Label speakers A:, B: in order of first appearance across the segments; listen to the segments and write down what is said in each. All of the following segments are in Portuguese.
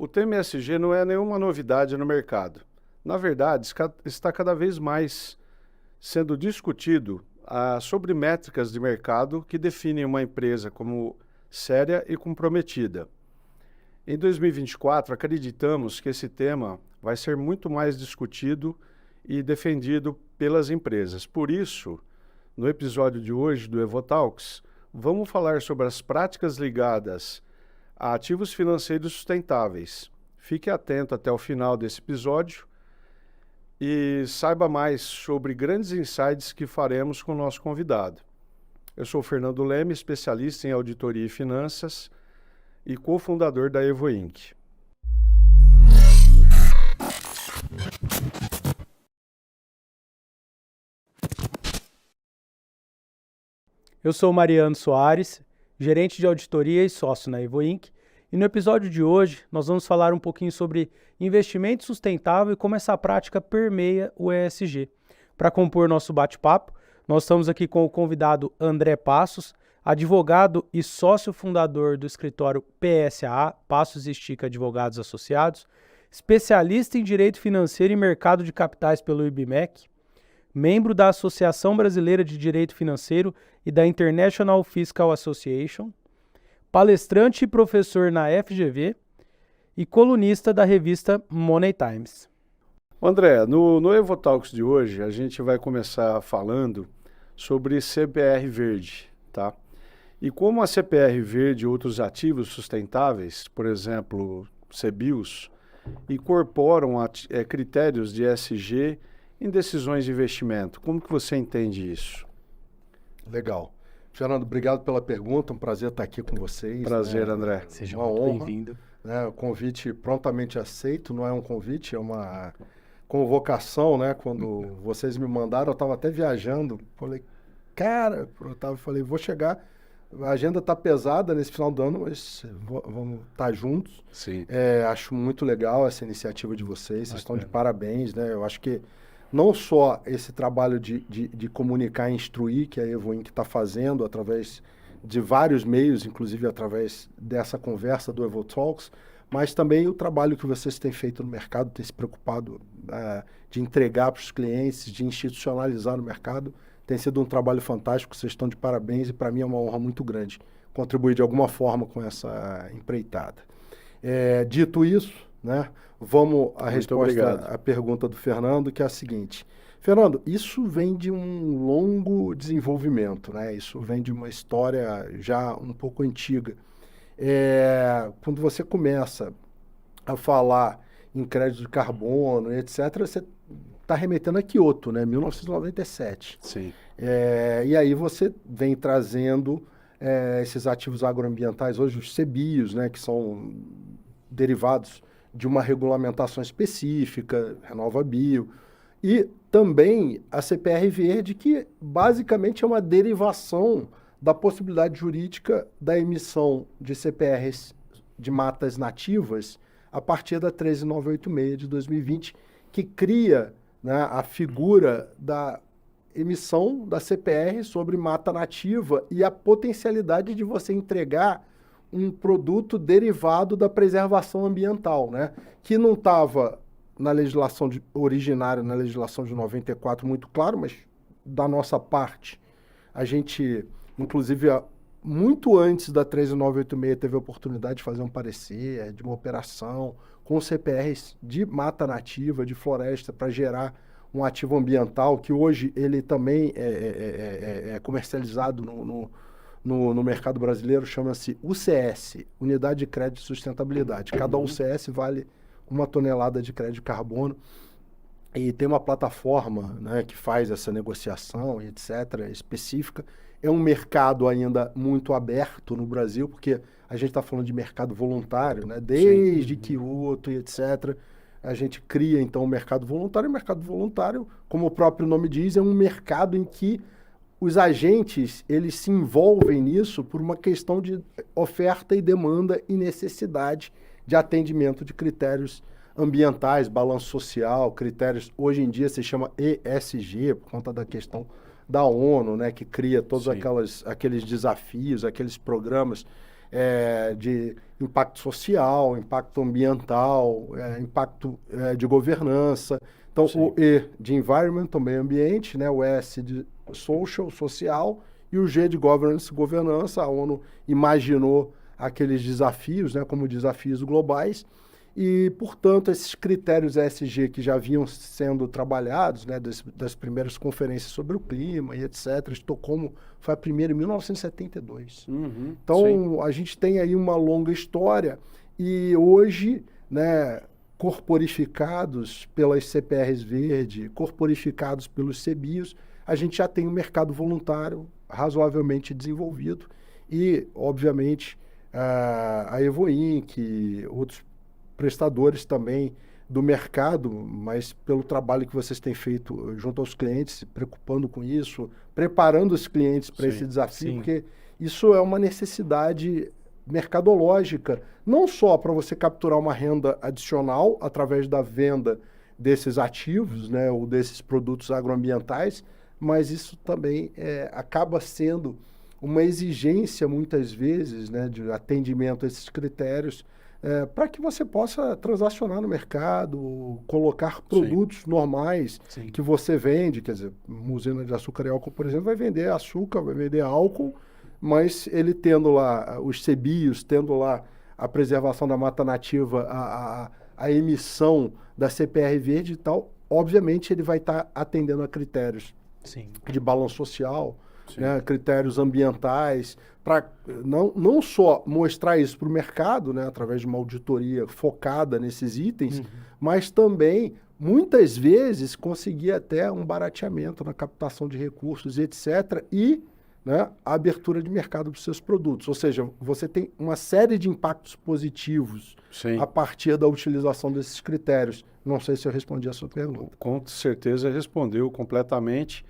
A: O tema ESG não é nenhuma novidade no mercado. Na verdade, está cada vez mais sendo discutido sobre métricas de mercado que definem uma empresa como séria e comprometida. Em 2024, acreditamos que esse tema vai ser muito mais discutido e defendido pelas empresas. Por isso, no episódio de hoje do EvoTalks, vamos falar sobre as práticas ligadas a ativos financeiros sustentáveis. Fique atento até o final desse episódio e saiba mais sobre grandes insights que faremos com o nosso convidado. Eu sou Fernando Leme, especialista em auditoria e finanças e cofundador da Evo Inc.
B: Eu sou Mariano Soares, gerente de auditoria e sócio na Evo Inc. E no episódio de hoje nós vamos falar um pouquinho sobre investimento sustentável e como essa prática permeia o ESG. Para compor nosso bate-papo, nós estamos aqui com o convidado André Passos, advogado e sócio fundador do escritório PSA, Passos e Estica Advogados Associados, especialista em direito financeiro e mercado de capitais pelo IBMEC, membro da Associação Brasileira de Direito Financeiro e da International Fiscal Association, palestrante e professor na FGV e colunista da revista Money Times.
A: André, no EvoTalks de hoje, a gente vai começar falando sobre CPR Verde, tá? E como a CPR Verde e outros ativos sustentáveis, por exemplo, CBIOS, incorporam critérios de ESG em decisões de investimento. Como que você entende isso?
C: Legal. Fernando, obrigado pela pergunta, um prazer estar aqui com vocês.
A: Prazer, André.
B: Seja
C: uma
B: muito
C: honra,
B: bem-vindo.
C: O convite prontamente aceito, não é um convite, é uma convocação, né? Quando vocês me mandaram, eu estava até viajando, falei, cara, falei, vou chegar, a agenda está pesada nesse final do ano, mas vamos estar juntos.
A: Sim.
C: Acho muito legal essa iniciativa de vocês estão de parabéns, né? Eu acho que não só esse trabalho de comunicar e instruir que a Evo Inc. está fazendo através de vários meios, inclusive através dessa conversa do EvoTalks, mas também o trabalho que vocês têm feito no mercado, têm se preocupado de entregar para os clientes, de institucionalizar no mercado. Tem sido um trabalho fantástico, vocês estão de parabéns e para mim é uma honra muito grande contribuir de alguma forma com essa empreitada. Dito isso, né? Vamos à resposta à pergunta do Fernando, que é a seguinte. Fernando, isso vem de um longo desenvolvimento, né? Isso vem de uma história já um pouco antiga. Quando você começa a falar em crédito de carbono, etc., você está remetendo a Kyoto, né? 1997.
A: Sim.
C: E aí você vem trazendo esses ativos agroambientais, hoje os CBIOS, né? Que são derivados de uma regulamentação específica, RenovaBio, e também a CPR Verde, que basicamente é uma derivação da possibilidade jurídica da emissão de CPRs de matas nativas a partir da 13986 de 2020, que cria, né, a figura da emissão da CPR sobre mata nativa e a potencialidade de você entregar um produto derivado da preservação ambiental, né? Que não estava na legislação originária, na legislação de 94, muito claro, mas da nossa parte, a gente, inclusive, muito antes da 13986, teve a oportunidade de fazer um parecer, de uma operação com CPRs de mata nativa, de floresta, para gerar um ativo ambiental, que hoje ele também é comercializado no mercado brasileiro, chama-se UCS, Unidade de Crédito de Sustentabilidade. Cada UCS vale 1 tonelada de crédito de carbono e tem uma plataforma, né, que faz essa negociação, etc., específica. É um mercado ainda muito aberto no Brasil, porque a gente está falando de mercado voluntário, né? Desde Kyoto e etc., a gente cria, então, o mercado voluntário. O mercado voluntário, como o próprio nome diz, é um mercado em que os agentes, eles se envolvem nisso por uma questão de oferta e demanda e necessidade de atendimento de critérios ambientais, balanço social, critérios, hoje em dia se chama ESG, por conta da questão da ONU, né, que cria todos aqueles desafios, aqueles programas de impacto social, impacto ambiental, impacto de governança. Então,
A: Sim.
C: o E de environment, meio ambiente, né? O S de social, social, e o G de governance, governança. A ONU imaginou aqueles desafios, né, como desafios globais, e, portanto, esses critérios ESG que já vinham sendo trabalhados, né, das primeiras conferências sobre o clima e etc., Estocolmo foi a primeira em 1972.
A: Uhum,
C: Então,
A: sim.
C: a gente tem aí uma longa história e hoje, né, corporificados pelas CPRs Verde, corporificados pelos CBIOS, a gente já tem um mercado voluntário razoavelmente desenvolvido e, obviamente, a Evo Inc., outros prestadores também do mercado, mas pelo trabalho que vocês têm feito junto aos clientes, se preocupando com isso, preparando os clientes para esse
A: Sim,
C: desafio,
B: sim.
C: porque isso é uma necessidade mercadológica, não só para você capturar uma renda adicional através da venda desses ativos, né, ou desses produtos agroambientais, mas isso também acaba sendo uma exigência, muitas vezes, né, de atendimento a esses critérios, para que você possa transacionar no mercado, colocar produtos normais
B: Sim.
C: que você vende. Quer dizer, uma usina de açúcar e álcool, por exemplo, vai vender açúcar, vai vender álcool, mas ele tendo lá os CBIOS, tendo lá a preservação da mata nativa, a emissão da CPR Verde e tal, obviamente ele vai estar atendendo a critérios
B: Sim.
C: de balanço social,
A: Sim.
C: né, critérios ambientais, para não só mostrar isso para o mercado, né, através de uma auditoria focada nesses itens, mas também, muitas vezes, conseguir até um barateamento na captação de recursos, etc., e, né, a abertura de mercado para os seus produtos. Ou seja, você tem uma série de impactos positivos
A: Sim.
C: a partir da utilização desses critérios. Não sei se eu respondi a sua pergunta.
A: Com certeza respondeu completamente.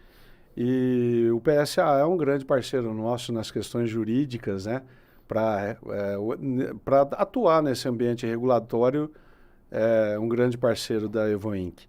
A: E o PSA é um grande parceiro nosso nas questões jurídicas, né? Para atuar nesse ambiente regulatório, é um grande parceiro da Evo Inc.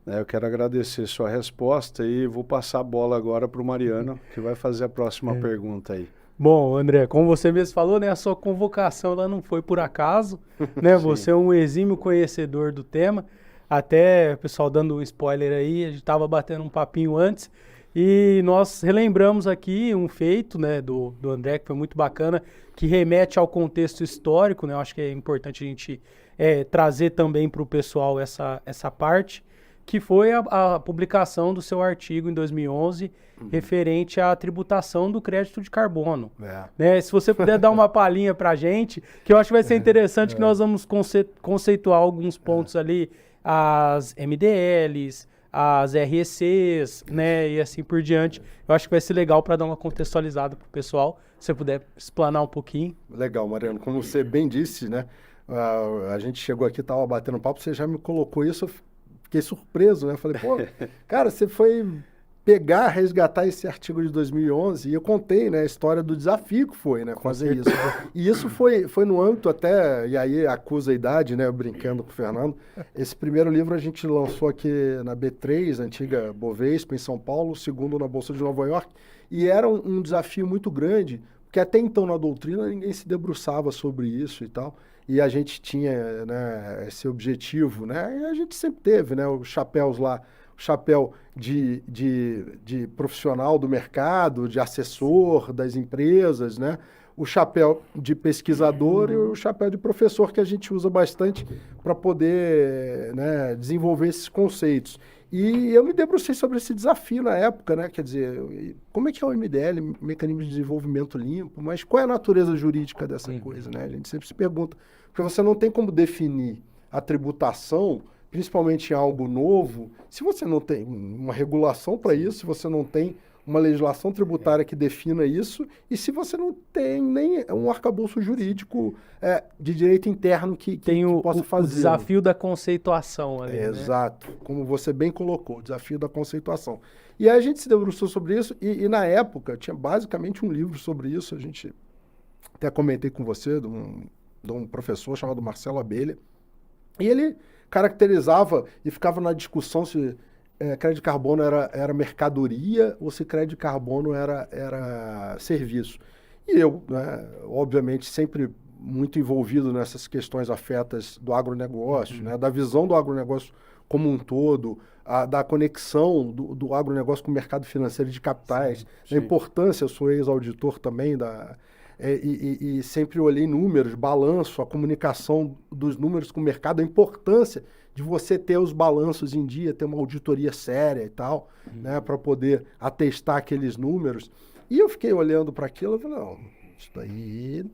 A: Eu quero agradecer sua resposta e vou passar a bola agora para o Mariano, que vai fazer a próxima pergunta aí.
B: Bom, André, como você mesmo falou, né, a sua convocação lá não foi por acaso, né? Você é um exímio conhecedor do tema. Até, pessoal, dando um spoiler aí, a gente estava batendo um papinho antes e nós relembramos aqui um feito, né, do André, que foi muito bacana, que remete ao contexto histórico, né? Eu acho que é importante a gente trazer também para o pessoal essa parte, que foi a publicação do seu artigo em 2011, referente à tributação do crédito de carbono. Né? Se você puder dar uma palhinha para a gente, que eu acho que vai ser interessante, que nós vamos conceituar alguns pontos ali, as MDLs, as RECs, né, e assim por diante. Eu acho que vai ser legal para dar uma contextualizada para o pessoal, se você puder explanar um pouquinho.
C: Legal, Mariano. Como você bem disse, né, a gente chegou aqui, estava batendo papo, você já me colocou isso, eu fiquei surpreso, né? Falei, pô, cara, você foi resgatar esse artigo de 2011 e eu contei, né, a história do desafio que foi, né, fazer isso. E isso foi no âmbito até, e aí acusa a idade, né, brincando com o Fernando. Esse primeiro livro a gente lançou aqui na B3, antiga Bovespa, em São Paulo, o segundo na Bolsa de Nova York, e era um desafio muito grande, porque até então na doutrina ninguém se debruçava sobre isso e tal. E a gente tinha, né, esse objetivo, né? E a gente sempre teve, né, os chapéus lá, o chapéu de profissional do mercado, de assessor das empresas, né? O chapéu de pesquisador e o chapéu de professor que a gente usa bastante para poder, né, desenvolver esses conceitos. E eu me debrucei sobre esse desafio na época, né? Quer dizer, como é que é o MDL, Mecanismo de Desenvolvimento Limpo, mas qual é a natureza jurídica dessa coisa, né? A gente sempre se pergunta, porque você não tem como definir a tributação, principalmente em algo novo, se você não tem uma regulação para isso, se você não tem uma legislação tributária que defina isso, e se você não tem nem um arcabouço jurídico de direito interno que possa fazer.
B: O desafio da conceituação ali, né?
C: Exato, como você bem colocou, o desafio da conceituação. E aí a gente se debruçou sobre isso, e na época tinha basicamente um livro sobre isso, a gente até comentei com você, de um professor chamado Marcelo Abelha, e ele caracterizava e ficava na discussão se crédito de carbono era mercadoria ou se crédito de carbono era serviço. E eu, né, obviamente, sempre muito envolvido nessas questões afetas do agronegócio, né, da visão do agronegócio como um todo, da conexão do agronegócio com o mercado financeiro de capitais,
A: Sim.
C: a importância, eu sou ex-auditor também, e sempre olhei números, balanço, a comunicação dos números com o mercado, a importância de você ter os balanços em dia, ter uma auditoria séria e tal, né, para poder atestar aqueles números. E eu fiquei olhando para aquilo e falei, não, isso daí,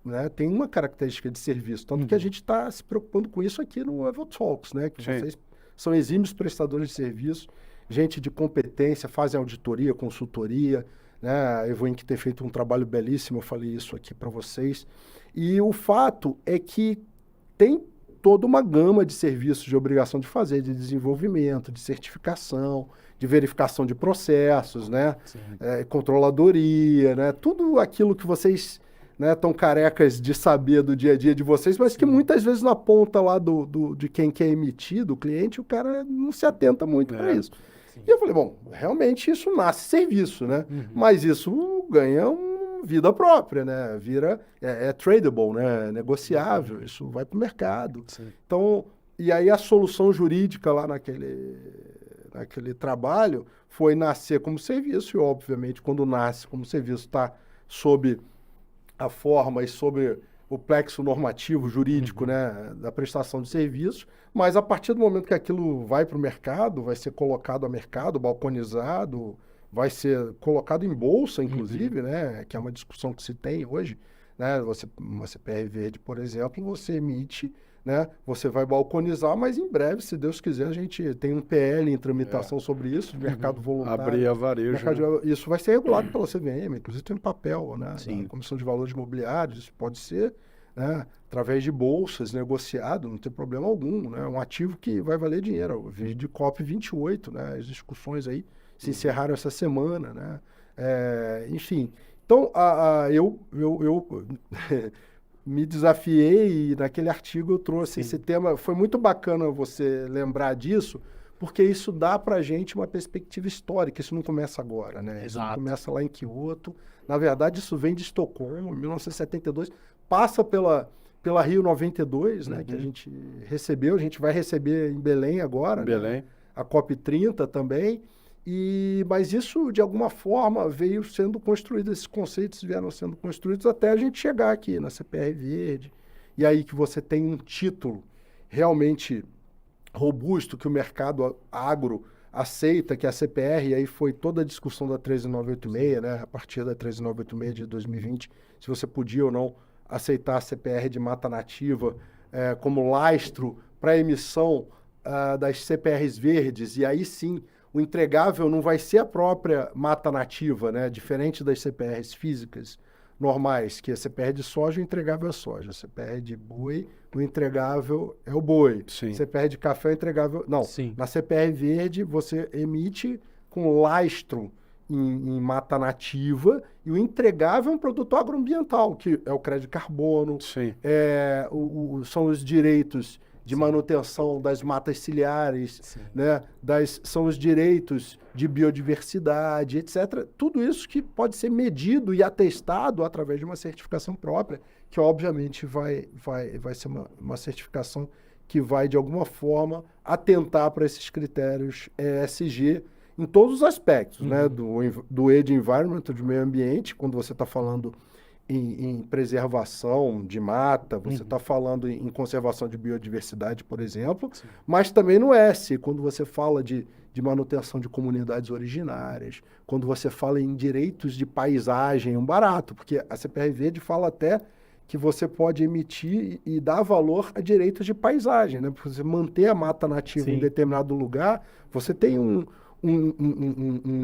C: né, tem uma característica de serviço, tanto que a gente está se preocupando com isso aqui no EvoTalks, né, que vocês são exímios prestadores de serviço, gente de competência, fazem auditoria, consultoria, né, a Evoinc tem feito um trabalho belíssimo, eu falei isso aqui para vocês, e o fato é que tem toda uma gama de serviços de obrigação de fazer, de desenvolvimento, de certificação, de verificação de processos, né, controladoria, né, tudo aquilo que vocês, né, estão carecas de saber do dia a dia de vocês, mas que muitas vezes na ponta lá de quem quer emitir, do cliente, o cara não se atenta muito para isso. Sim. E eu falei, bom, realmente isso nasce serviço, né? Mas isso ganha vida própria, né? É tradable, né? Negociável, isso vai para o mercado. Sim. Então, e aí a solução jurídica lá naquele trabalho foi nascer como serviço e, obviamente, quando nasce como serviço, está sob a forma e sobre o plexo normativo jurídico, né, da prestação de serviços, mas a partir do momento que aquilo vai para o mercado, vai ser colocado a mercado, balconizado, vai ser colocado em bolsa, inclusive, né, que é uma discussão que se tem hoje, né, uma CPR verde, por exemplo, você emite, né, você vai balconizar, mas em breve, se Deus quiser, a gente tem um PL em tramitação sobre isso, de mercado voluntário.
A: Abrir a varejo.
C: Isso vai ser regulado pela CVM, inclusive tem um papel, né, da Comissão de Valores Imobiliários, isso pode ser, né, através de bolsas, negociado, não tem problema algum, né, um ativo que vai valer dinheiro. Eu de COP28, né, as discussões aí se encerraram essa semana, né, enfim. Então, eu me desafiei e naquele artigo eu trouxe esse tema. Foi muito bacana você lembrar disso, porque isso dá para a gente uma perspectiva histórica. Isso não começa agora, né? Isso não começa lá em Kyoto. Na verdade, isso vem de Estocolmo, em 1972. Passa pela Rio 92, né? Que a gente recebeu. A gente vai receber em Belém agora.
A: Belém.
C: Né? A COP30 também. Mas isso, de alguma forma, veio sendo construído, esses conceitos vieram sendo construídos até a gente chegar aqui na CPR Verde. E aí que você tem um título realmente robusto, que o mercado agro aceita, que é a CPR, e aí foi toda a discussão da 13986, né? A partir da 13986 de 2020, se você podia ou não aceitar a CPR de mata nativa como lastro para a emissão das CPRs verdes, e aí sim o entregável não vai ser a própria mata nativa, né? Diferente das CPRs físicas normais, que a CPR de soja, o entregável é soja. A CPR de boi, o entregável é o boi.
A: Sim.
C: CPR de café, o entregável... Não, sim. Na CPR verde, você emite com lastro em mata nativa e o entregável é um produto agroambiental, que é o crédito de carbono,
A: sim.
C: São os direitos de manutenção das matas ciliares, né? São os direitos de biodiversidade, etc. Tudo isso que pode ser medido e atestado através de uma certificação própria, que obviamente vai ser uma certificação que vai, de alguma forma, atentar para esses critérios ESG em todos os aspectos, né? Do E de environment, de meio ambiente, quando você está falando em preservação de mata, você está falando em conservação de biodiversidade, por exemplo, mas também no S, quando você fala de manutenção de comunidades originárias, quando você fala em direitos de paisagem, um barato, porque a CPR Verde fala até que você pode emitir e dar valor a direitos de paisagem, né? Porque você manter a mata nativa em determinado lugar, você tem um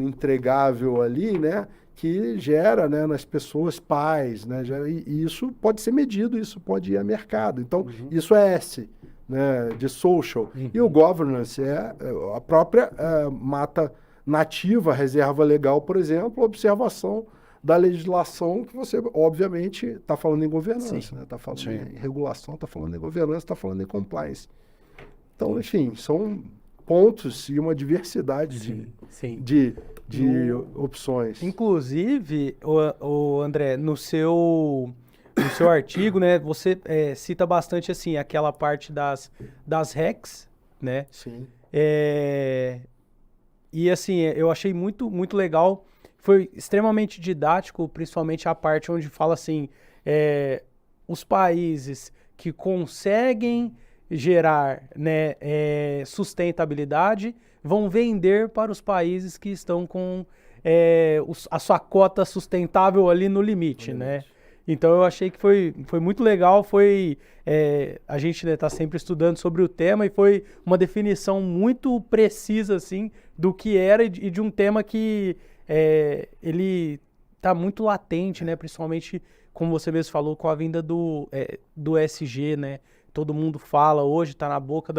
C: entregável ali, né? Que gera, né, nas pessoas paz, né, e isso pode ser medido, isso pode ir a mercado. Então, isso é S, né, de social. E o governance é a própria mata nativa, reserva legal, por exemplo, observação da legislação que você, obviamente, está falando em governança, está falando em regulação, está falando em governança, está falando em compliance. Então, enfim, são pontos e uma diversidade
B: Sim.
C: de opções.
B: Inclusive, o André, no seu artigo, né, você cita bastante assim aquela parte das RECs, né?
C: Sim.
B: E assim, eu achei muito, muito legal. Foi extremamente didático, principalmente a parte onde fala assim, os países que conseguem gerar, né, sustentabilidade vão vender para os países que estão com a sua cota sustentável ali no limite, né? Então eu achei que foi muito legal, a gente está sempre estudando sobre o tema e foi uma definição muito precisa assim do que era e de um tema que ele está muito latente, né? Principalmente, como você mesmo falou, com a vinda do ESG, né? Todo mundo fala hoje, está na boca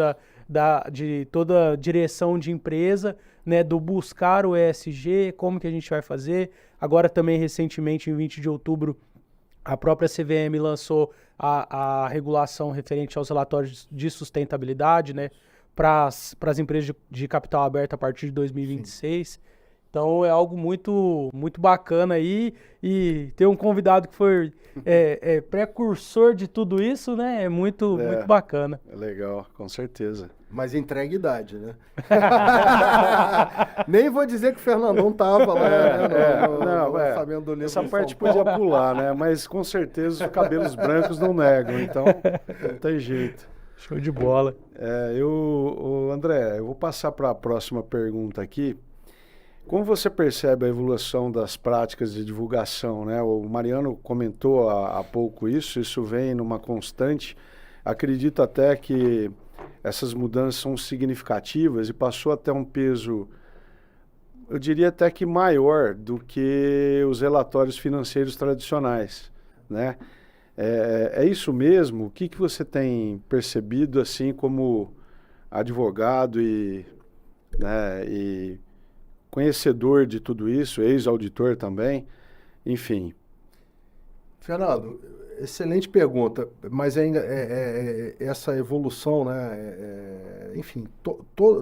B: de toda a direção de empresa, né? Do buscar o ESG, como que a gente vai fazer. Agora também, recentemente, em 20 de outubro, a própria CVM lançou a regulação referente aos relatórios de sustentabilidade, né? Para as empresas de capital aberto a partir de 2026. Sim. Então é algo muito, muito bacana aí, e ter um convidado que foi precursor de tudo isso, né? É muito bacana.
A: É legal, com certeza.
C: Mas entrega idade, né? Nem vou dizer que o Fernandão tava lá, né? No lançamento do livro.
A: Essa parte podia pular, né? Mas com certeza os cabelos brancos não negam, então não tem jeito.
B: Show de bola.
A: André, eu vou passar para a próxima pergunta aqui. Como você percebe a evolução das práticas de divulgação, né? O Mariano comentou há pouco isso vem numa constante. Acredito até que essas mudanças são significativas e passou até um peso, eu diria até que maior do que os relatórios financeiros tradicionais, né? É isso mesmo? O que você tem percebido assim como advogado e conhecedor de tudo isso, ex-auditor também, enfim.
C: Fernando, excelente pergunta, mas ainda essa evolução, né? Enfim,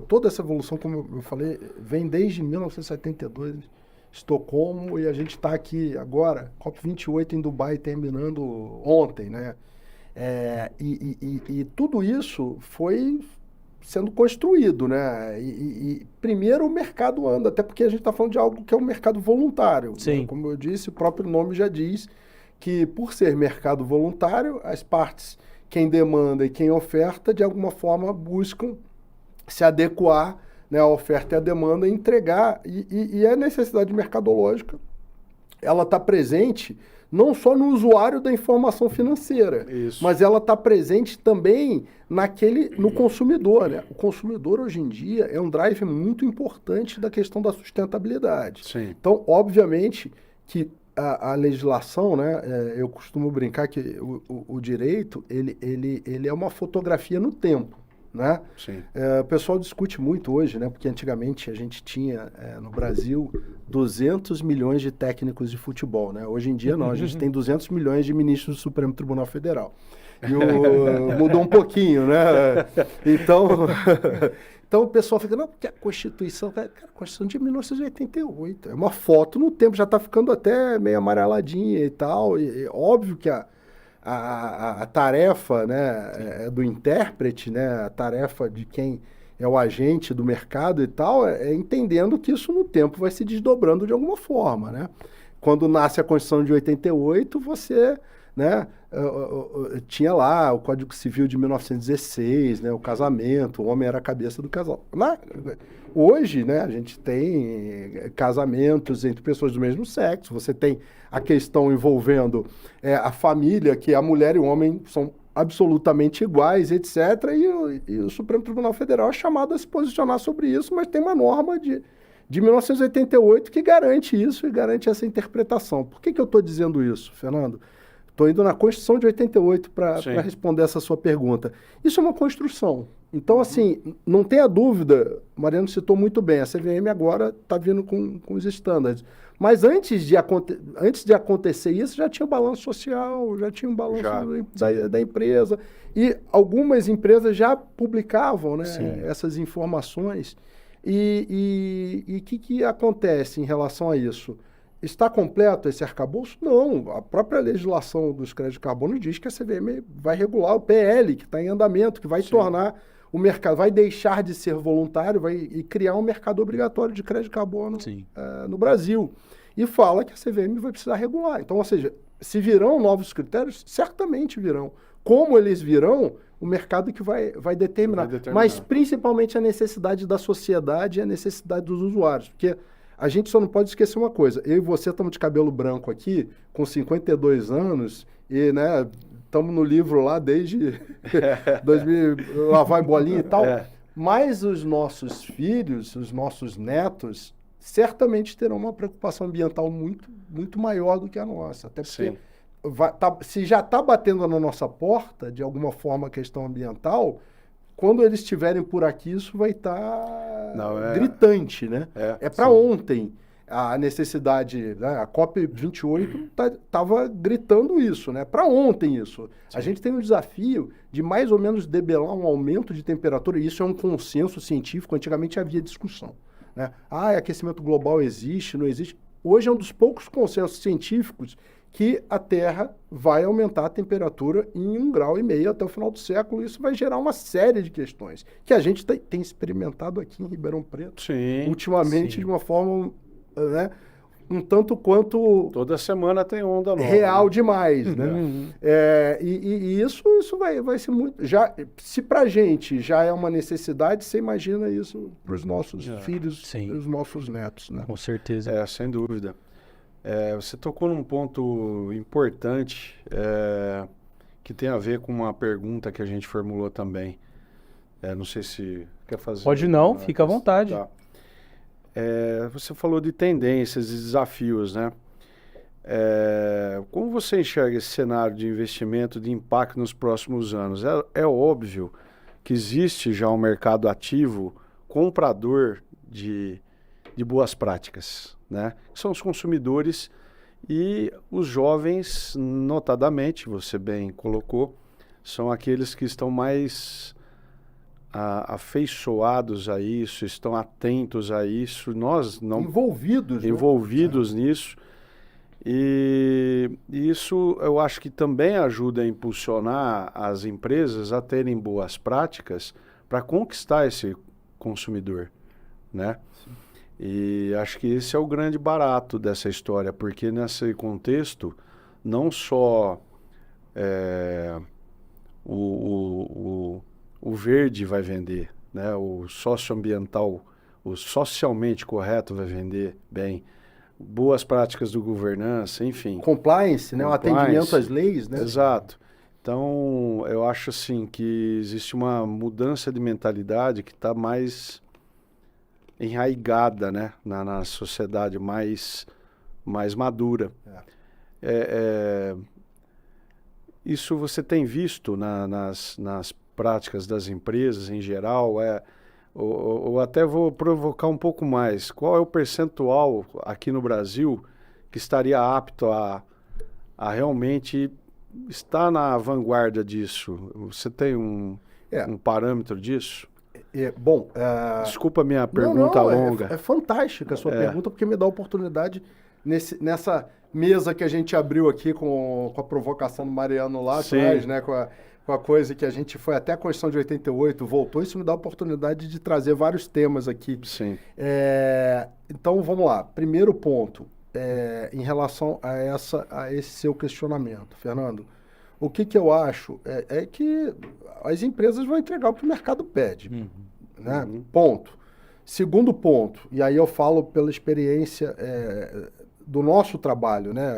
C: toda essa evolução, como eu falei, vem desde 1972, Estocolmo, e a gente está aqui agora, COP28 em Dubai, terminando ontem, né? E tudo isso foi sendo construído, né? E primeiro o mercado anda, até porque a gente está falando de algo que é um mercado voluntário.
B: Sim.
C: Né? Como eu disse, o próprio nome já diz que, por ser mercado voluntário, as partes, quem demanda e quem oferta, de alguma forma buscam se adequar, né, à oferta e à demanda e entregar. E a necessidade mercadológica, ela está presente não só no usuário da informação financeira, mas ela está presente também no consumidor, né? O consumidor, hoje em dia, é um drive muito importante da questão da sustentabilidade.
A: Sim.
C: Então, obviamente, que a legislação, né? Eu costumo brincar que o direito, ele é uma fotografia no tempo. Né?
A: Sim.
C: O pessoal discute muito hoje, né? Porque antigamente a gente tinha no Brasil 200 milhões de técnicos de futebol. Né? Hoje em dia não, a gente tem 200 milhões de ministros do Supremo Tribunal Federal. Mudou um pouquinho, né? Então o pessoal fica, não, porque a Constituição, cara, a Constituição de 1988, é uma foto no tempo, já está ficando até meio amareladinha e tal, e óbvio que a tarefa, né, do intérprete, né, a tarefa de quem é o agente do mercado e tal, é entendendo que isso no tempo vai se desdobrando de alguma forma, né? Quando nasce a Constituição de 88, você, né, tinha lá o Código Civil de 1916, né, o casamento, o homem era a cabeça do casal. Hoje, né, a gente tem casamentos entre pessoas do mesmo sexo, você tem a questão envolvendo a família, que a mulher e o homem são absolutamente iguais, etc. E o Supremo Tribunal Federal é chamado a se posicionar sobre isso, mas tem uma norma de 1988 que garante isso e garante essa interpretação. Por que eu estou dizendo isso, Fernando? Estou indo na Constituição de 88 para
A: Sim.
C: responder essa sua pergunta. Isso é uma construção. Então, assim, não tenha dúvida, o Mariano citou muito bem, a CVM agora está vindo com os estándares. Mas antes de acontecer isso, já tinha o balanço social, já tinha um balanço da empresa. E algumas empresas já publicavam, né, essas informações. E o que acontece em relação a isso? Está completo esse arcabouço? Não. A própria legislação dos créditos de carbono diz que a CVM vai regular o PL, que está em andamento, que vai tornar o mercado, vai deixar de ser voluntário e criar um mercado obrigatório de crédito de carbono no Brasil. E fala que a CVM vai precisar regular. Então, ou seja, se virão novos critérios, certamente virão. Como eles virão, o mercado que vai determinar. Mas principalmente a necessidade da sociedade e a necessidade dos usuários. Porque a gente só não pode esquecer uma coisa. Eu e você estamos de cabelo branco aqui, com 52 anos, e né, estamos no livro lá desde 2000, lá vai bolinha e tal. Mas os nossos filhos, os nossos netos, certamente terão uma preocupação ambiental muito, muito maior do que a nossa. Até porque se já está batendo na nossa porta, de alguma forma, a questão ambiental, quando eles estiverem por aqui, isso vai estar gritante, né? É para ontem a necessidade, né? A COP28 estava gritando isso, né? Para ontem isso. Sim. A gente tem um desafio de mais ou menos debelar um aumento de temperatura, e isso é um consenso científico, antigamente havia discussão, né? Aquecimento global existe, não existe. Hoje é um dos poucos consensos científicos que a Terra vai aumentar a temperatura em 1,5 graus até o final do século. Isso vai gerar uma série de questões que a gente tem experimentado aqui em Ribeirão Preto, ultimamente, de uma forma, né, um tanto quanto...
A: Toda semana tem onda nova.
C: Real demais, né? E isso vai ser muito... Se pra gente já é uma necessidade, você imagina isso para os nossos filhos e os nossos netos, né?
B: Com certeza.
A: Sem dúvida. Você tocou num ponto importante que tem a ver com uma pergunta que a gente formulou também. Não sei se quer fazer...
B: Pode não, fica à vontade.
A: Tá. Você falou de tendências e desafios, né? Como você enxerga esse cenário de investimento de impacto nos próximos anos? É óbvio que existe já um mercado ativo comprador de boas práticas, né? São os consumidores e os jovens, notadamente, você bem colocou, são aqueles que estão mais afeiçoados a isso, estão atentos a isso, nós não... Envolvidos nisso. E isso eu acho que também ajuda a impulsionar as empresas a terem boas práticas para conquistar esse consumidor, né? E acho que esse é o grande barato dessa história, porque nesse contexto, não só o verde vai vender, né? O socioambiental, o socialmente correto vai vender bem, boas práticas do governança, enfim.
C: Compliance, né? O atendimento às leis, né?
A: Exato. Então, eu acho assim que existe uma mudança de mentalidade que está mais enraigada, né, na sociedade mais madura. Isso você tem visto nas práticas das empresas em geral? Ou até vou provocar um pouco mais. Qual é o percentual aqui no Brasil que estaria apto a realmente estar na vanguarda disso? Você tem um parâmetro disso? Desculpa a minha pergunta longa.
C: É fantástica a sua pergunta, porque me dá a oportunidade, nessa mesa que a gente abriu aqui com a provocação do Mariano lá atrás, né, com a coisa que a gente foi até a Constituição de 88, voltou, isso me dá a oportunidade de trazer vários temas aqui.
A: Sim.
C: Então, vamos lá. Primeiro ponto, em relação a esse seu questionamento, Fernando. O que eu acho é que as empresas vão entregar o que o mercado pede. Né? Ponto. Segundo ponto, e aí eu falo pela experiência do nosso trabalho, né?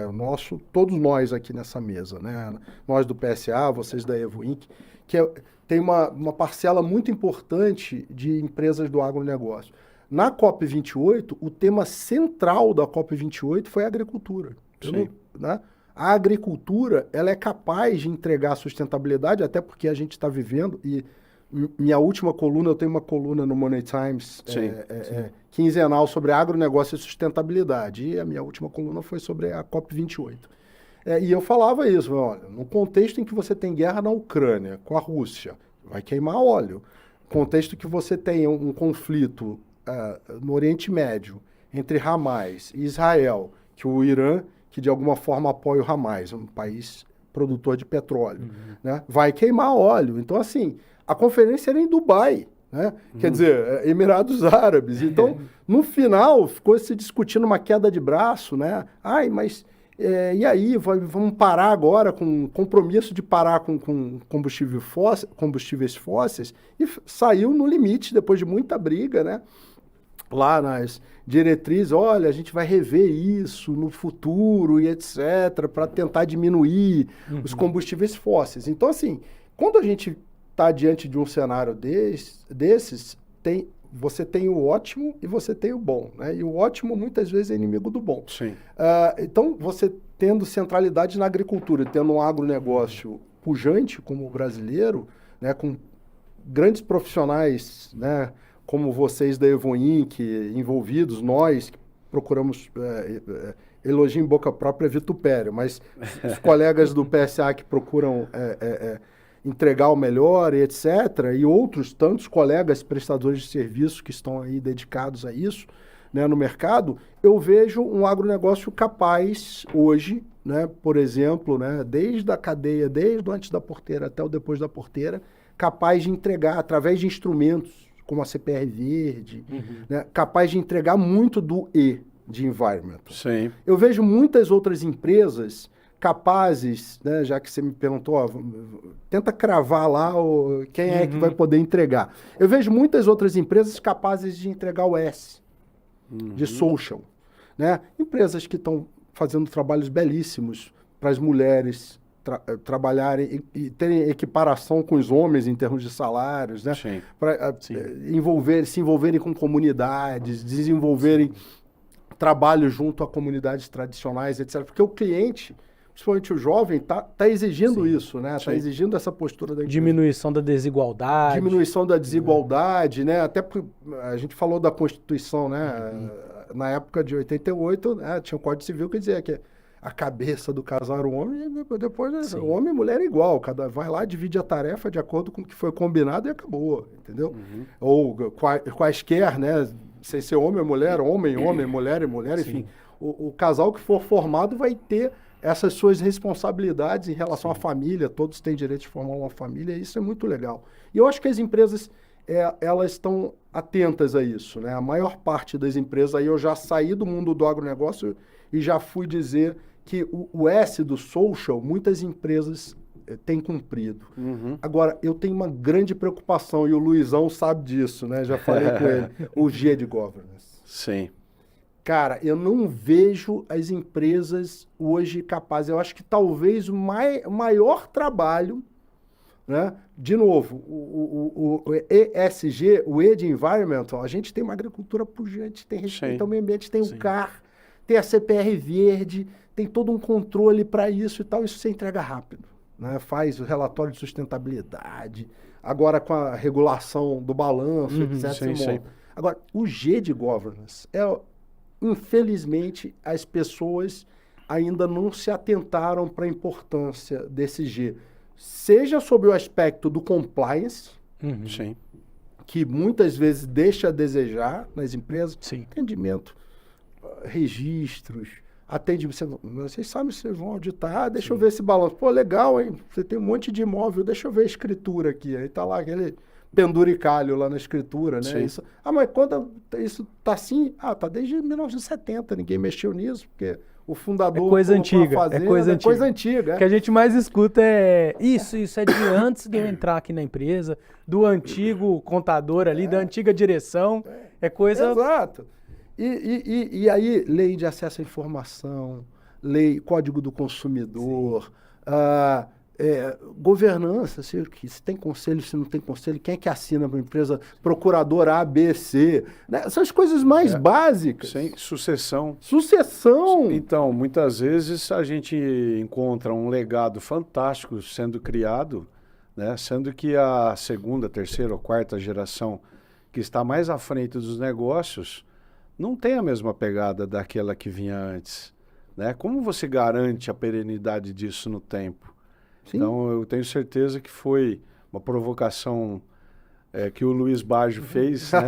C: Todos nós aqui nessa mesa, né? Nós do PSA, vocês da Evo Inc., que tem uma parcela muito importante de empresas do agronegócio. Na COP28, o tema central da COP28 foi a agricultura. Né? A agricultura, ela é capaz de entregar sustentabilidade, até porque a gente está vivendo, e minha última coluna, eu tenho uma coluna no Money Times, quinzenal, sobre agronegócio e sustentabilidade, e a minha última coluna foi sobre a COP28. E eu falava isso, olha, no contexto em que você tem guerra na Ucrânia, com a Rússia, vai queimar óleo. Contexto que você tem um conflito no Oriente Médio, entre Hamas e Israel, que o Irã, que de alguma forma apoia o Hamas, um país produtor de petróleo, né, vai queimar óleo. Então, assim, a conferência era em Dubai, né? Quer dizer, Emirados Árabes. Então, no final, ficou se discutindo uma queda de braço, né? Ai, mas e aí, vamos parar agora com compromisso de parar com combustíveis fósseis, e saiu no limite, depois de muita briga, né? Lá nas diretrizes, olha, a gente vai rever isso no futuro e etc., para tentar diminuir os combustíveis fósseis. Então, assim, quando a gente está diante de um cenário desses, você tem o ótimo e você tem o bom, né? E o ótimo muitas vezes é inimigo do bom.
A: Sim.
C: Então, você tendo centralidade na agricultura, tendo um agronegócio pujante como o brasileiro, né, com grandes profissionais, né, como vocês da Evo Inc., envolvidos, nós que procuramos, elogio em boca própria é vitupério, mas os colegas do PSA que procuram entregar o melhor e etc., e outros tantos colegas prestadores de serviço que estão aí dedicados a isso, né, no mercado, eu vejo um agronegócio capaz hoje, né, por exemplo, né, desde a cadeia, desde o antes da porteira até o depois da porteira, capaz de entregar através de instrumentos como a CPR Verde, né, capaz de entregar muito do E de environment.
A: Sim.
C: Eu vejo muitas outras empresas capazes, né, já que você me perguntou, tenta cravar lá quem é que vai poder entregar. Eu vejo muitas outras empresas capazes de entregar o S, de social, né? Empresas que estão fazendo trabalhos belíssimos para as mulheres trabalharem e terem equiparação com os homens em termos de salários, né? Para se envolverem com comunidades, desenvolverem trabalho junto a comunidades tradicionais, etc. Porque o cliente, principalmente o jovem, tá exigindo isso, né? Está exigindo essa postura da empresa.
B: Diminuição da desigualdade.
C: Diminuição da desigualdade, né? Até porque a gente falou da Constituição, né? Na época de 88, né, tinha o Código Civil que dizia que a cabeça do casal era o homem, e depois o homem e mulher é igual. Vai lá, divide a tarefa de acordo com o que foi combinado e acabou, entendeu? Ou quaisquer, né? Sem ser homem, mulher, mulher e mulher, enfim. O casal que for formado vai ter essas suas responsabilidades em relação à família, todos têm direito de formar uma família, e isso é muito legal. E eu acho que as empresas, elas estão atentas a isso, né? A maior parte das empresas, aí eu já saí do mundo do agronegócio e já fui dizer que o S do social, muitas empresas têm cumprido. Agora, eu tenho uma grande preocupação, e o Luizão sabe disso, né? Já falei com ele, o G de governance.
A: Sim.
C: Cara, eu não vejo as empresas hoje capazes. Eu acho que talvez o maior trabalho, né? De novo, o ESG, o E de Environmental, a gente tem uma agricultura pujante, tem respeito ao meio ambiente, tem o CAR, tem a CPR Verde, tem todo um controle para isso e tal. Isso você entrega rápido, né? Faz o relatório de sustentabilidade, agora com a regulação do balanço, etc. Agora, o G de Governance infelizmente, as pessoas ainda não se atentaram para a importância desse G. Seja sob o aspecto do compliance, que muitas vezes deixa a desejar nas empresas, atendimento, registros, atendimento. Vocês sabem se vocês vão auditar, deixa eu ver esse balanço. Pô, legal, hein? Você tem um monte de imóvel, deixa eu ver a escritura aqui. Aí tá lá aquele penduricalho lá na escritura, né? Isso, mas quando isso tá assim? Tá desde 1970, ninguém mexeu nisso, porque o fundador...
B: É coisa antiga, é coisa antiga. O que a gente mais escuta é isso é de antes de eu entrar aqui na empresa, do antigo contador ali, da antiga direção, é coisa...
C: Exato. E aí, lei de acesso à informação, Código do Consumidor, governança, se tem conselho, se não tem conselho, quem é que assina para a empresa, procurador A, B, C, né? Essas coisas mais básicas.
A: Sem sucessão.
C: Sucessão.
A: Então, muitas vezes a gente encontra um legado fantástico sendo criado, né? Sendo que a segunda, terceira ou quarta geração que está mais à frente dos negócios não tem a mesma pegada daquela que vinha antes, né? Como você garante a perenidade disso no tempo?
C: Sim.
A: Então, eu tenho certeza que foi uma provocação que o Luiz Baggio fez, né,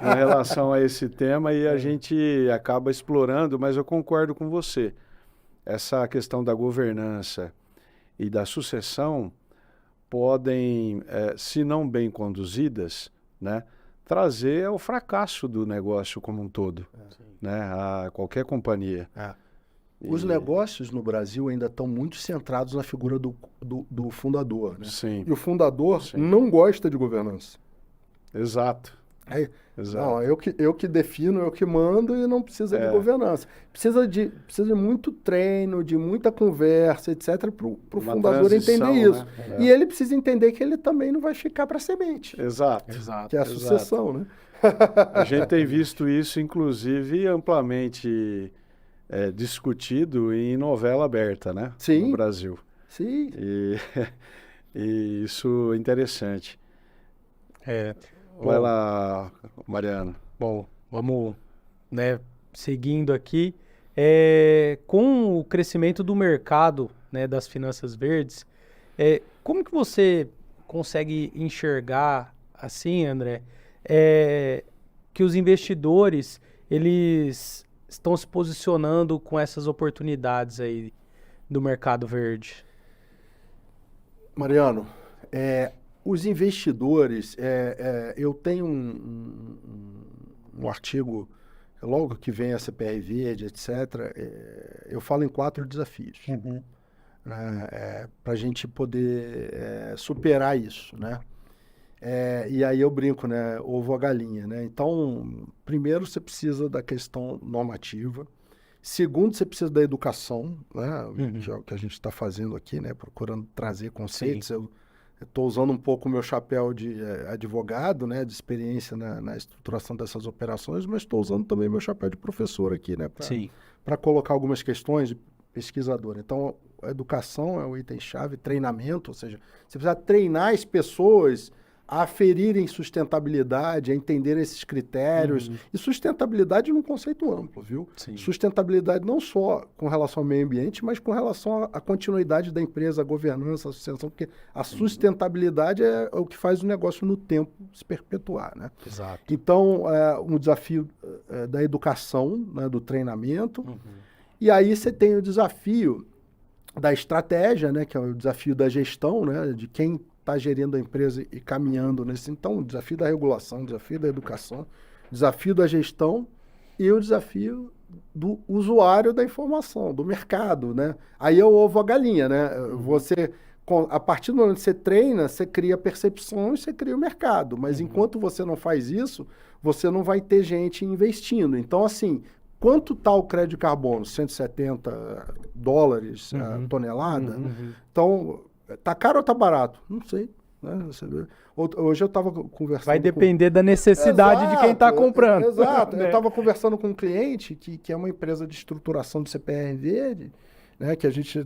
A: em relação a esse tema, e a gente acaba explorando, mas eu concordo com você. Essa questão da governança e da sucessão podem, se não bem conduzidas, né, trazer ao fracasso do negócio como um todo, né, a qualquer companhia.
C: Os negócios no Brasil ainda estão muito centrados na figura do fundador, né?
A: Sim.
C: E o fundador
A: Sim.
C: não gosta de governança.
A: Exato.
C: Exato. Não, eu que defino, eu que mando e não precisa de governança. Precisa de muito treino, de muita conversa, etc., para o fundador entender isso. Né? E ele precisa entender que ele também não vai ficar para a semente.
A: Exato.
C: Que é a sucessão, né?
A: A gente tem visto isso, inclusive, amplamente discutido em novela aberta, né?
C: Sim.
A: No Brasil.
C: Sim.
A: E isso é interessante. Vai lá, Mariano.
B: Bom, vamos, né, seguindo aqui. Com o crescimento do mercado, né, das finanças verdes, como que você consegue enxergar, assim, André, que os investidores, eles estão se posicionando com essas oportunidades aí do mercado verde?
C: Mariano, os investidores, eu tenho um artigo, logo que vem a CPR Verde, etc., eu falo em 4 desafios, para a gente poder superar isso, né? E aí eu brinco, né? Ovo a galinha, né? Então, primeiro você precisa da questão normativa. Segundo, você precisa da educação, né? Que é o que a gente está fazendo aqui, né? Procurando trazer conceitos. Sim. Eu estou usando um pouco o meu chapéu de advogado, né? De experiência na estruturação dessas operações, mas estou usando também meu chapéu de professor aqui, né? Para colocar algumas questões de pesquisador. Então, a educação é o item-chave, treinamento, ou seja, você precisa treinar as pessoas a aferirem sustentabilidade, a entenderem esses critérios. E sustentabilidade num conceito amplo, viu?
B: Sim.
C: Sustentabilidade não só com relação ao meio ambiente, mas com relação à continuidade da empresa, à governança, à sucessão, porque a sustentabilidade é o que faz o negócio no tempo se perpetuar, né?
B: Exato.
C: Então, um desafio da educação, né, do treinamento. E aí você tem o desafio da estratégia, né, que é o desafio da gestão, né, de quem está gerindo a empresa e caminhando nesse. Então, o desafio da regulação, o desafio da educação, o desafio da gestão e o desafio do usuário da informação, do mercado, né? Aí é o ovo a galinha, né? Você, a partir do momento que você treina, você cria percepções, você cria o mercado. Mas enquanto você não faz isso, você não vai ter gente investindo. Então, assim, quanto está o crédito de carbono? $170 a tonelada? Então, tá caro ou tá barato? Não sei. Né? Hoje eu estava conversando...
B: Vai depender da necessidade de quem está comprando.
C: Exato. Eu estava conversando com um cliente que é uma empresa de estruturação de CPR Verde, né? Que a gente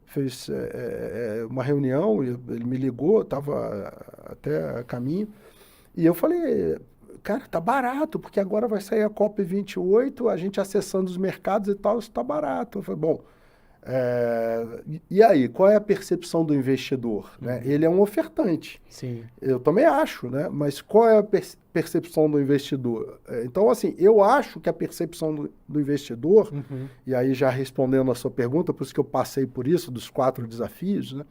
C: fez uma reunião, ele me ligou, estava até a caminho, e eu falei... Cara, tá barato, porque agora vai sair a COP28, a gente acessando os mercados e tal, isso tá barato. Eu falei, bom, e aí, qual é a percepção do investidor? Né? Ele é um ofertante.
B: Sim.
C: Eu também acho, né? Mas qual é a percepção do investidor? Então, assim, eu acho que a percepção do investidor, e aí já respondendo a sua pergunta, por isso que eu passei por isso, dos 4 desafios, né?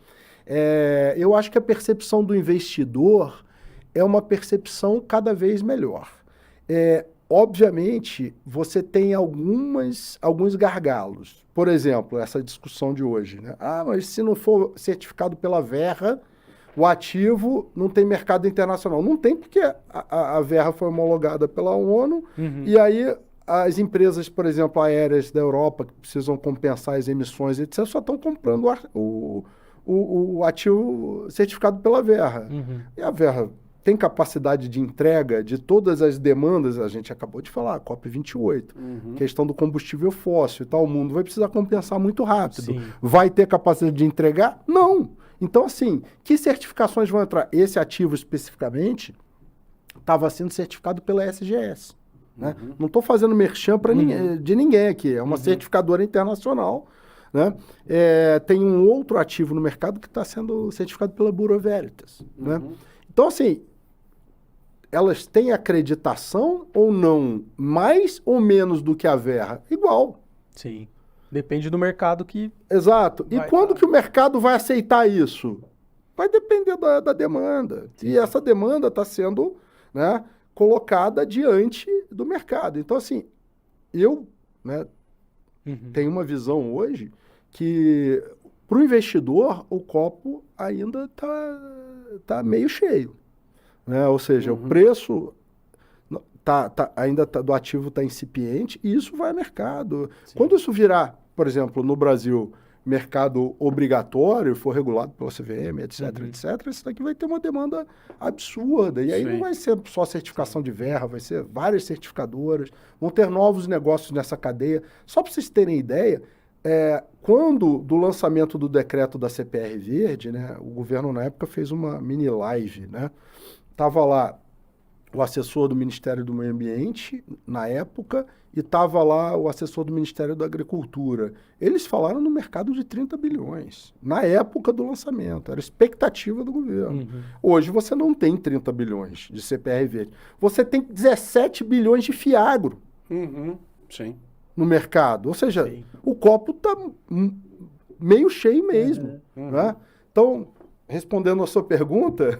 C: Eu acho que a percepção do investidor é uma percepção cada vez melhor. Obviamente, você tem alguns gargalos. Por exemplo, essa discussão de hoje, né? Mas se não for certificado pela Verra, o ativo não tem mercado internacional. Não tem, porque a Verra foi homologada pela ONU, e aí as empresas, por exemplo, aéreas da Europa, que precisam compensar as emissões, etc., só estão comprando o o ativo certificado pela Verra. E a Verra tem capacidade de entrega de todas as demandas, a gente acabou de falar, COP28, questão do combustível fóssil e tal, o mundo vai precisar compensar muito rápido.
B: Sim.
C: Vai ter capacidade de entregar? Não. Então, assim, que certificações vão entrar? Esse ativo especificamente estava sendo certificado pela SGS. Né? Não estou fazendo merchan de ninguém aqui, é uma certificadora internacional. Né? Tem um outro ativo no mercado que está sendo certificado pela Bureau Veritas. Né? Então, assim, elas têm acreditação ou não, mais ou menos do que a Verra? Igual.
B: Sim. Depende do mercado que...
C: Exato. E quando que o mercado vai aceitar isso? Vai depender da demanda. Sim. E essa demanda está sendo, né, colocada diante do mercado. Então, assim, eu, né, tenho uma visão hoje que, para o investidor, o copo ainda tá meio cheio. Né? Ou seja, o preço do ativo está incipiente e isso vai ao mercado. Sim. Quando isso virar, por exemplo, no Brasil, mercado obrigatório, for regulado pela CVM, etc., etc., isso daqui vai ter uma demanda absurda. E aí não vai ser só certificação de Verra, vai ser várias certificadoras, vão ter novos negócios nessa cadeia. Só para vocês terem ideia, quando do lançamento do decreto da CPR Verde, né, o governo na época fez uma mini live, né? Estava lá o assessor do Ministério do Meio Ambiente, na época, e estava lá o assessor do Ministério da Agricultura. Eles falaram no mercado de 30 bilhões, na época do lançamento. Era a expectativa do governo. Hoje você não tem 30 bilhões de CPR Verde. Você tem 17 bilhões de Fiagro
A: Sim.
C: no mercado. Ou seja, o copo está meio cheio mesmo. Né? Então... Respondendo a sua pergunta,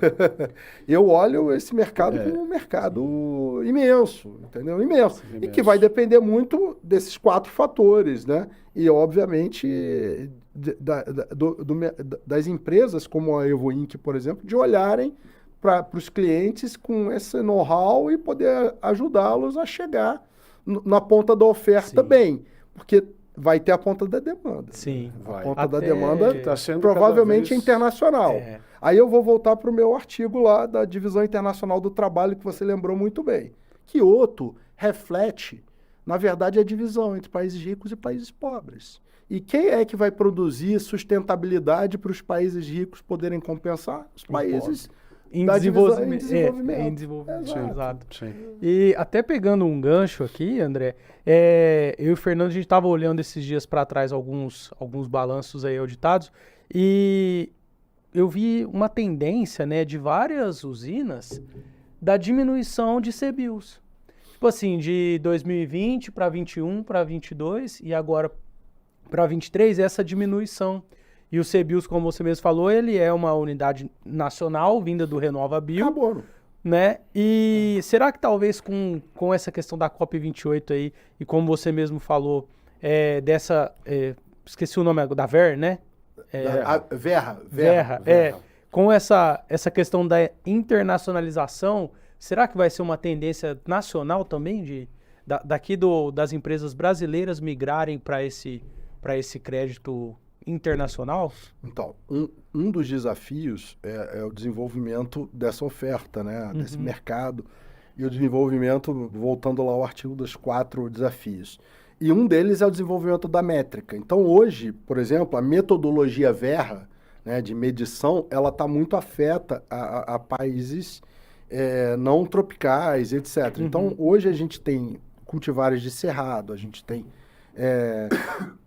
C: eu olho esse mercado como um mercado imenso, entendeu? Imenso. E que vai depender muito desses 4 fatores, né? E, obviamente, das empresas como a Evo Inc., por exemplo, de olharem para os clientes com esse know-how e poder ajudá-los a chegar na ponta da oferta bem. Porque... vai ter a ponta da demanda.
B: Sim.
C: A ponta da demanda
A: tá sendo
C: provavelmente internacional. Aí eu vou voltar para o meu artigo lá da Divisão Internacional do Trabalho, que você lembrou muito bem. Kyoto reflete, na verdade, a divisão entre países ricos e países pobres. E quem é que vai produzir sustentabilidade para os países ricos poderem compensar? Os países...
B: Em desenvolvimento. Em desenvolvimento, exato. Sim. E até pegando um gancho aqui, André, eu e o Fernando, a gente estava olhando esses dias para trás alguns balanços aí auditados e eu vi uma tendência, né, de várias usinas da diminuição de CBIOS. Tipo assim, de 2020 para 21, para 22 e agora para 23, essa diminuição. E o CBIOS, como você mesmo falou, ele é uma unidade nacional vinda do RenovaBio.
C: Acabou.
B: Né? E será que talvez com essa questão da COP28 aí, e como você mesmo falou, esqueci o nome da VER, né? Verra. Com essa questão da internacionalização, será que vai ser uma tendência nacional também das empresas brasileiras migrarem para esse crédito internacional?
C: Então, um dos desafios é o desenvolvimento dessa oferta, né? Desse mercado, e o desenvolvimento, voltando lá ao artigo dos 4 desafios. E um deles é o desenvolvimento da métrica. Então, hoje, por exemplo, a metodologia Verra, né, de medição, ela está muito afeta a países não tropicais, etc. Então, hoje a gente tem cultivares de cerrado, a gente tem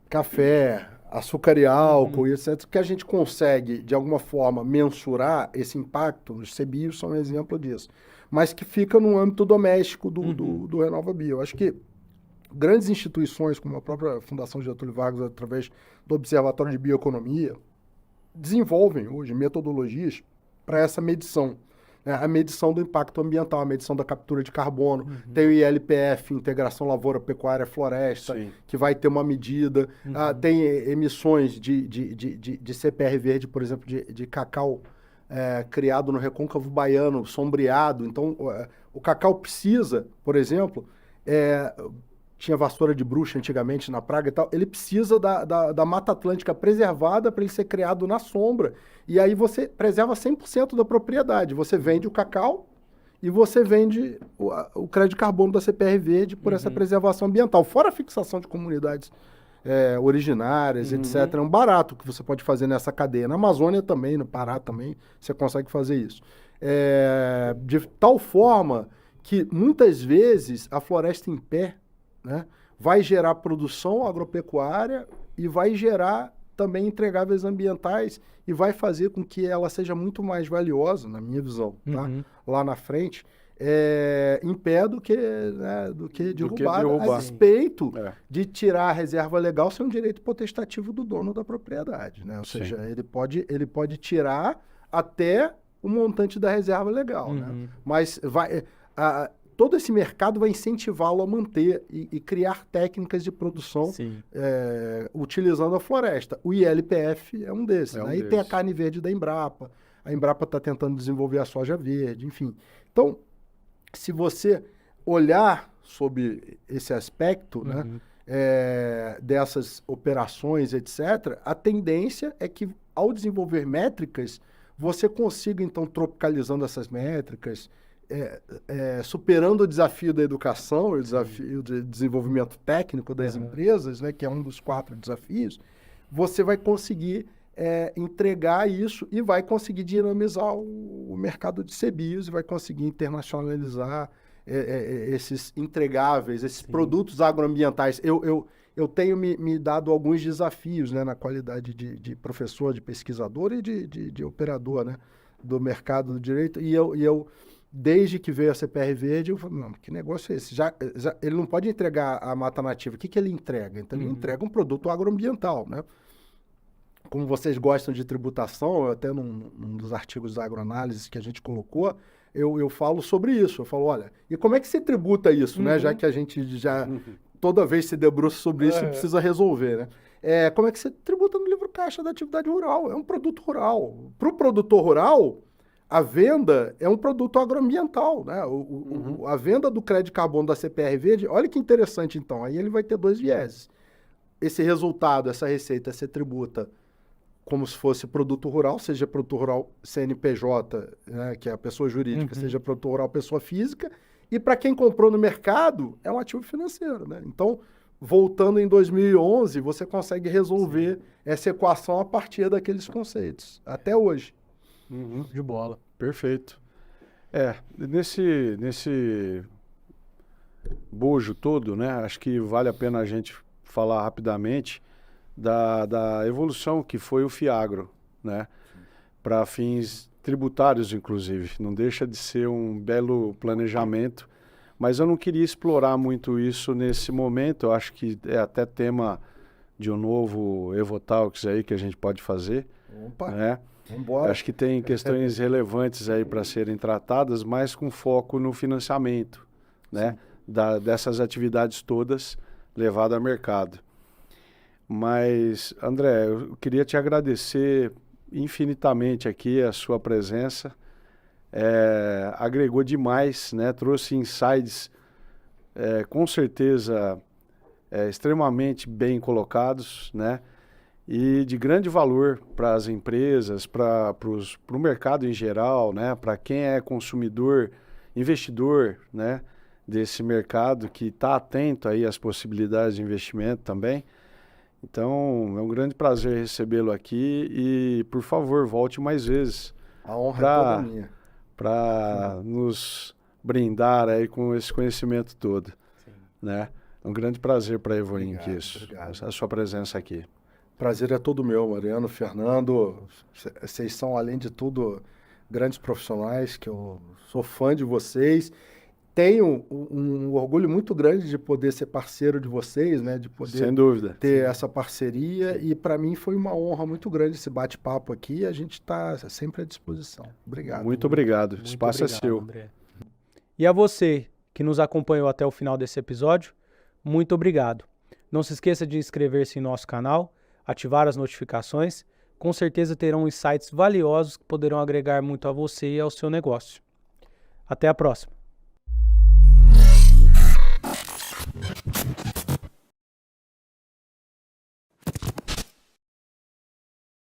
C: café, açúcar e álcool, e etc., que a gente consegue, de alguma forma, mensurar esse impacto. Os CBIOS são um exemplo disso. Mas que fica no âmbito doméstico do RenovaBio. Eu acho que grandes instituições, como a própria Fundação Getúlio Vargas, através do Observatório de Bioeconomia, desenvolvem hoje metodologias para essa medição. A medição do impacto ambiental, a medição da captura de carbono. Tem o ILPF, Integração Lavoura, Pecuária, Floresta, que vai ter uma medida. Tem emissões de CPR Verde, por exemplo, de cacau criado no recôncavo baiano, sombreado. Então, o cacau precisa, por exemplo, tinha vassoura de bruxa antigamente na praga e tal, ele precisa da Mata Atlântica preservada para ele ser criado na sombra. E aí você preserva 100% da propriedade. Você vende o cacau e você vende o crédito de carbono da CPR Verde por essa preservação ambiental. Fora a fixação de comunidades originárias, etc. É um barato que você pode fazer nessa cadeia. Na Amazônia também, no Pará também, você consegue fazer isso. De tal forma que, muitas vezes, a floresta em pé, né, vai gerar produção agropecuária e vai gerar também entregáveis ambientais e vai fazer com que ela seja muito mais valiosa, na minha visão, tá? Lá na frente, em pé do que derrubada, a despeito de tirar a reserva legal ser um direito potestativo do dono da propriedade, né? Ou seja, ele pode tirar até o montante da reserva legal, né? Mas todo esse mercado vai incentivá-lo a manter e criar técnicas de produção utilizando a floresta. O ILPF é um desses. Aí tem a carne verde da Embrapa. A Embrapa está tentando desenvolver a soja verde, enfim. Então, se você olhar sobre esse aspecto, né, dessas operações, etc., a tendência é que, ao desenvolver métricas, você consiga, então, tropicalizando essas métricas, superando o desafio da educação, o desafio de desenvolvimento técnico das empresas, né, que é um dos 4 desafios, você vai conseguir entregar isso e vai conseguir dinamizar o mercado de CBIOS e vai conseguir internacionalizar esses entregáveis, esses produtos agroambientais. Eu tenho me dado alguns desafios, né, na qualidade de professor, de pesquisador e de operador, né, do mercado do direito, e eu desde que veio a CPR Verde, eu falei, não, que negócio é esse? Ele não pode entregar a mata nativa. O que ele entrega? Então, ele entrega um produto agroambiental, né? Como vocês gostam de tributação, até num dos artigos da agroanálise que a gente colocou, eu falo sobre isso. Eu falo, olha, e como é que se tributa isso, né? Já que a gente toda vez se debruça sobre isso e precisa resolver, né? Como é que se tributa no livro caixa da atividade rural? É um produto rural. Para o produtor rural, a venda é um produto agroambiental, né? A venda do crédito de carbono da CPR Verde, olha que interessante então, aí ele vai ter 2 vieses. Esse resultado, essa receita, se tributa como se fosse produto rural, seja produto rural CNPJ, né, que é a pessoa jurídica, seja produto rural pessoa física, e para quem comprou no mercado, é um ativo financeiro, né? Então, voltando em 2011, você consegue resolver essa equação a partir daqueles conceitos, até hoje.
B: De bola.
A: Perfeito. Nesse bojo todo, né? Acho que vale a pena a gente falar rapidamente da evolução que foi o FIAGRO, né? Para fins tributários, inclusive. Não deixa de ser um belo planejamento, mas eu não queria explorar muito isso nesse momento. Eu acho que é até tema de um novo Evotalks aí que a gente pode fazer.
C: Opa!
A: Né?
C: Vambora.
A: Acho que tem questões relevantes aí para serem tratadas, mas com foco no financiamento, né? Dessas atividades todas levadas ao mercado. Mas, André, eu queria te agradecer infinitamente aqui a sua presença. Agregou demais, né? Trouxe insights, com certeza, extremamente bem colocados, né? E de grande valor para as empresas, para o mercado em geral, né? Para quem é consumidor, investidor, né? Desse mercado que está atento aí às possibilidades de investimento também. Então, é um grande prazer recebê-lo aqui e, por favor, volte mais vezes.
C: A honra é toda minha.
A: Para nos brindar aí com esse conhecimento todo, né? É um grande prazer para a Evoinc isso, a sua presença aqui.
C: Prazer é todo meu, Mariano, Fernando. Vocês são, além de tudo, grandes profissionais, que eu sou fã de vocês. Tenho um orgulho muito grande de poder ser parceiro de vocês, né? De poder
A: Sem dúvida.
C: ter essa parceria. E para mim foi uma honra muito grande esse bate-papo aqui. A gente está sempre à disposição. Obrigado.
A: Muito obrigado. O espaço é seu.
B: André. E a você que nos acompanhou até o final desse episódio, muito obrigado. Não se esqueça de inscrever-se em nosso canal, ativar as notificações. Com certeza terão insights valiosos que poderão agregar muito a você e ao seu negócio. Até a próxima.